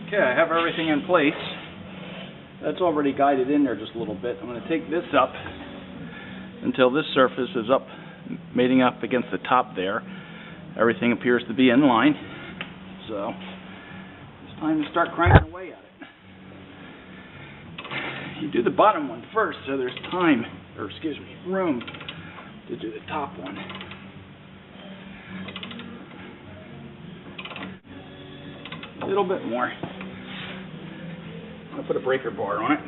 Okay, I have everything in place. That's already guided in there just a little bit. I'm going to take this up until this surface is up, mating up against the top there. Everything appears to be in line. So, it's time to start cranking away at it. You do the bottom one first so there's room to do the top one. A little bit more. I'll put a breaker bar on it.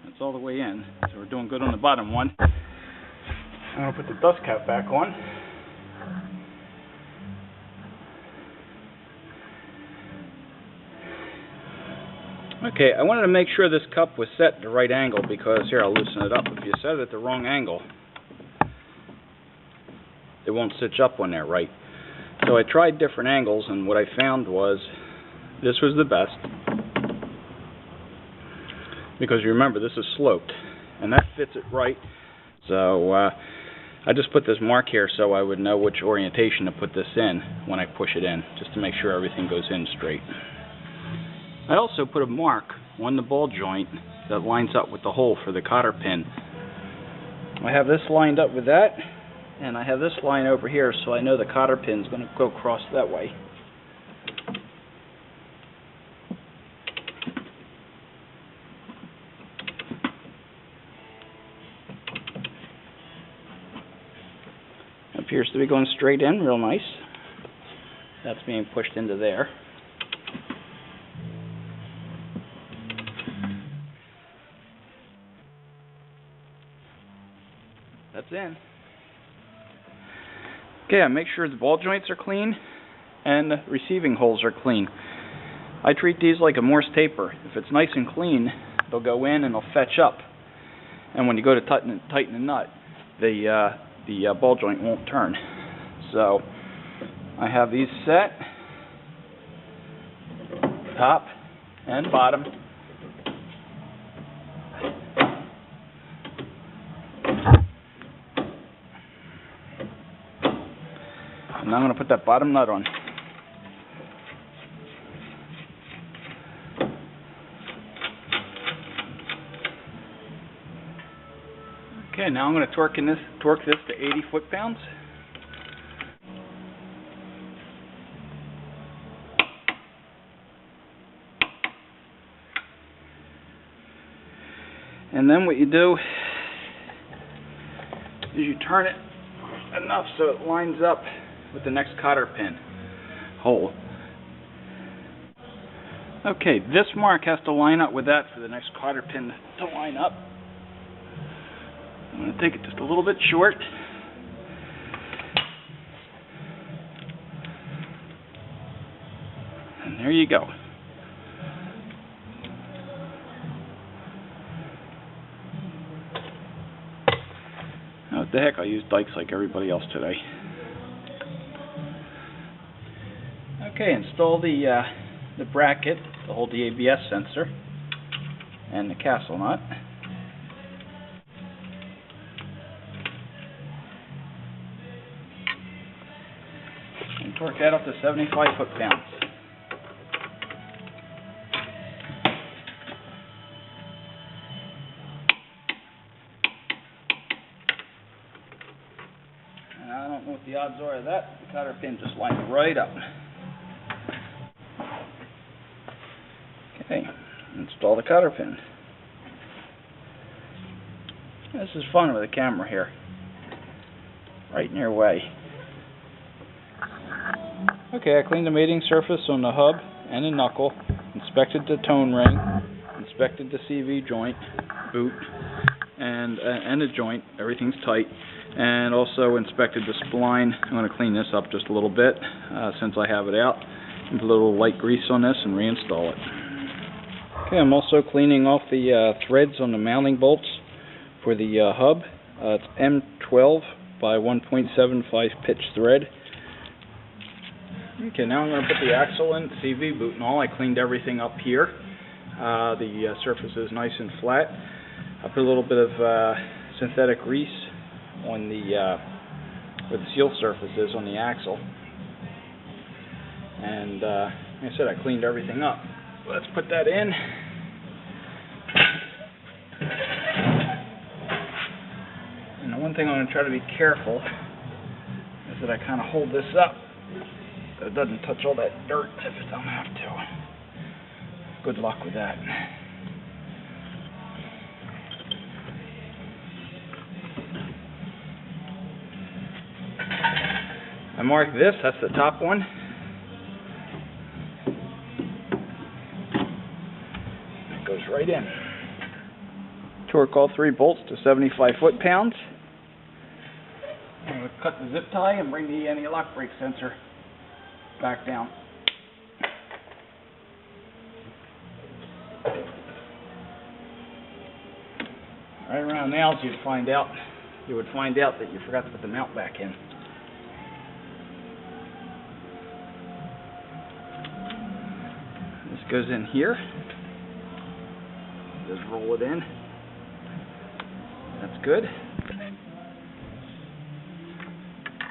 That's all the way in. So we're doing good on the bottom one. I'm going to put the dust cap back on. Okay, I wanted to make sure this cup was set at the right angle because, here, I'll loosen it up. If you set it at the wrong angle, it won't stitch up on there right. So I tried different angles, and what I found was this was the best. Because you remember, this is sloped, and that fits it right. So I just put this mark here so I would know which orientation to put this in when I push it in, just to make sure everything goes in straight. I also put a mark on the ball joint that lines up with the hole for the cotter pin. I have this lined up with that, and I have this line over here so I know the cotter pin is going to go across that way. Appears to be going straight in, real nice. That's being pushed into there. That's in. Okay, I make sure the ball joints are clean and the receiving holes are clean. I treat these like a Morse taper. If it's nice and clean, they'll go in and they'll fetch up. And when you go to tighten the nut, the ball joint won't turn. So I have these set, top and bottom. And now I'm going to put that bottom nut on. Okay, now I'm going to torque this to 80 foot-pounds. And then what you do is you turn it enough so it lines up with the next cotter pin hole. Okay, this mark has to line up with that for the next cotter pin to line up. I'm going to take it just a little bit short. And there you go. Oh, what the heck, I use dikes like everybody else today. Okay, install the bracket to hold the ABS sensor and the castle nut. And torque that up to 75 foot-pounds. And I don't know what the odds are of that. The cotter pin just lined right up. Okay, install the cotter pin. This is fun with a camera here. Right in your way. Okay, I cleaned the mating surface on the hub and the knuckle, inspected the tone ring, inspected the CV joint, boot, and the joint. Everything's tight. And also inspected the spline. I'm going to clean this up just a little bit since I have it out. Put a little light grease on this and reinstall it. Okay, I'm also cleaning off the threads on the mounting bolts for the hub. It's M12 by 1.75 pitch thread. Okay, now I'm going to put the axle in, CV boot and all. I cleaned everything up here. The surface is nice and flat. I put a little bit of synthetic grease on the where the seal surface is on the axle. And like I said, I cleaned everything up. Let's put that in. And the one thing I'm going to try to be careful is that I kind of hold this up so it doesn't touch all that dirt if it don't have to. Good luck with that. I marked this, that's the top one. It goes right in. Torque all 3 bolts to 75 foot-pounds. I'm going to cut the zip tie and bring the anti-lock brake sensor back down. Right around now, you would find out that you forgot to put the mount back in. This goes in here. Just roll it in. That's good.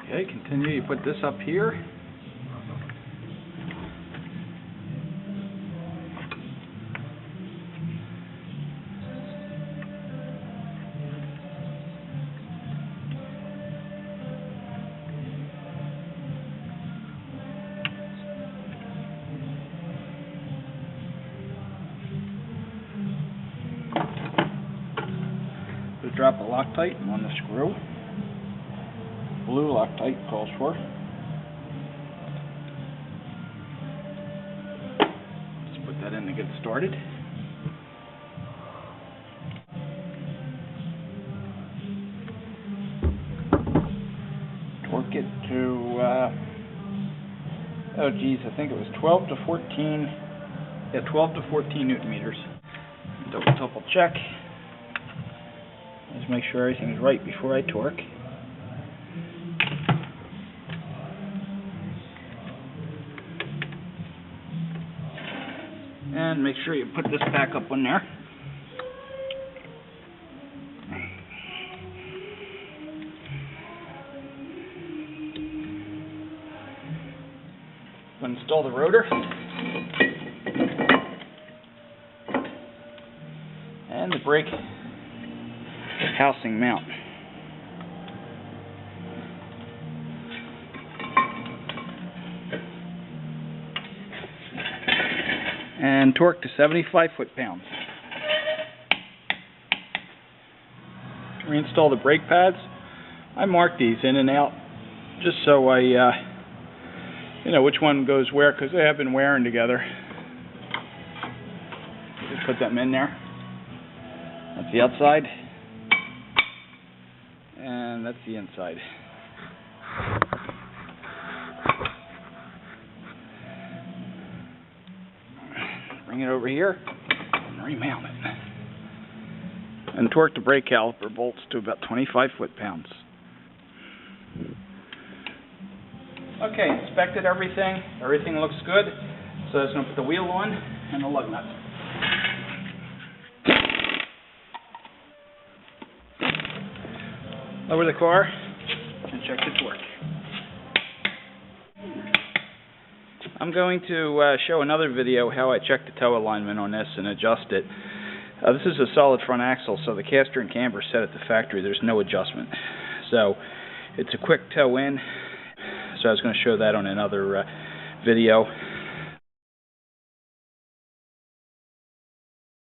Okay, continue. You put this up here. Drop the Loctite on the screw. Blue Loctite calls for. Let's put that in to get started. Torque it to, oh geez, I think it was 12 to 14 Newton meters. Double check. Just make sure everything's right before I torque. And make sure you put this back up on there. Install the rotor. And the brake housing mount. And torque to 75 foot-pounds. Reinstall the brake pads. I mark these in and out just so I you know which one goes where, because they have been wearing together. Just put them in there. That's the outside. And that's the inside. Bring it over here and remount it. And torque the brake caliper bolts to about 25 foot-pounds. Okay, inspected everything. Everything looks good. So I was going to put the wheel on and the lug nuts. Lower the car and check the torque. I'm going to show another video how I check the toe alignment on this and adjust it. This is a solid front axle, so the caster and camber set at the factory. There's no adjustment. So it's a quick toe in. So I was going to show that on another video.